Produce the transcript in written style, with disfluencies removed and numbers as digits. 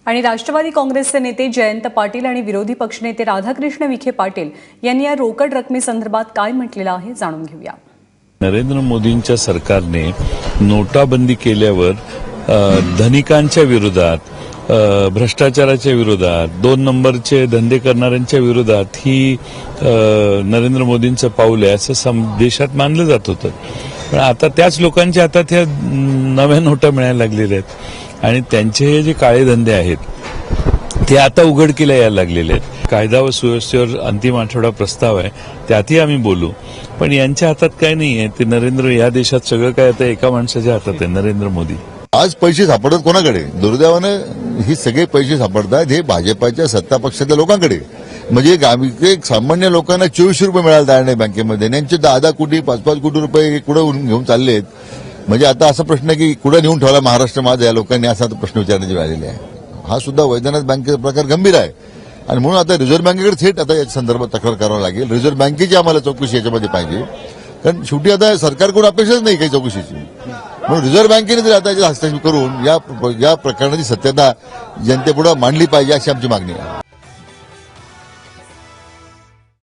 आणि राष्ट्रवादी काँग्रेसचे नेते जयंत पाटील आणि विरोधी पक्षनेते राधाकृष्ण विखे पाटील यांनी या रोकड रकमेसंदर्भात काय म्हटलेलं आहे जाणून घेऊया। नरेंद्र मोदींच्या सरकारने नोटाबंदी केल्यावर धनिकांच्या विरोधात, भ्रष्टाचाराच्या विरोधात, 2 नंबरचे धंदे करणाऱ्यांच्या विरोधात ही नरेंद्र मोदींचं पाऊल आहे असं देशात मानलं जात होतं। पण आता त्याच लोकांच्या हातात ह्या नव्या नोटा मिळायला लागलेल्या आहेत आणि त्यांचे हे जे काळे धंदे आहेत ते आता उघडकीला यायला लागलेले आहेत। कायदा व सुव्यवस्थेवर अंतिम आठवडा प्रस्ताव आहे, त्यातही आम्ही बोलू। पण यांच्या हातात काय नाहीये, ते नरेंद्र, या देशात सगळं काय आता एका माणसाच्या हातात आहे, नरेंद्र मोदी। आज पैसे सापडतात कोणाकडे? दुर्दैवानं ही सगळे पैसे सापडतात हे भाजपाच्या सत्ता पक्षातल्या लोकांकडे। म्हणजे एक सामान्य लोकांना 2400 रुपये मिळाले तयार नाही बँकेमध्ये, यांचे 10 कोटी 5 कोटी रुपये कुठे घेऊन चाललेत। म्हणजे आता असा प्रश्न आहे की कुठे नेऊन ठेवला महाराष्ट्र माझा, या लोकांनी असा प्रश्न विचारण्याची वेळ आलेली आहे। हा सुद्धा वैद्यनाथ बँकेचा प्रकार गंभीर आहे आणि म्हणून आता रिझर्व्ह बँकेकडे थेट आता या संदर्भात तक्रार करावं लागेल। रिझर्व्ह बँकेची आम्हाला चौकशी याच्यामध्ये पाहिजे, कारण शेवटी आता सरकारकडून अपेक्षाच नाही काही चौकशीची। म्हणून रिझर्व्ह बँकेने जर आता हस्तक्षेप करून या प्रकरणाची सत्यता जनतेपुढे मांडली पाहिजे अशी आमची मागणी आहे।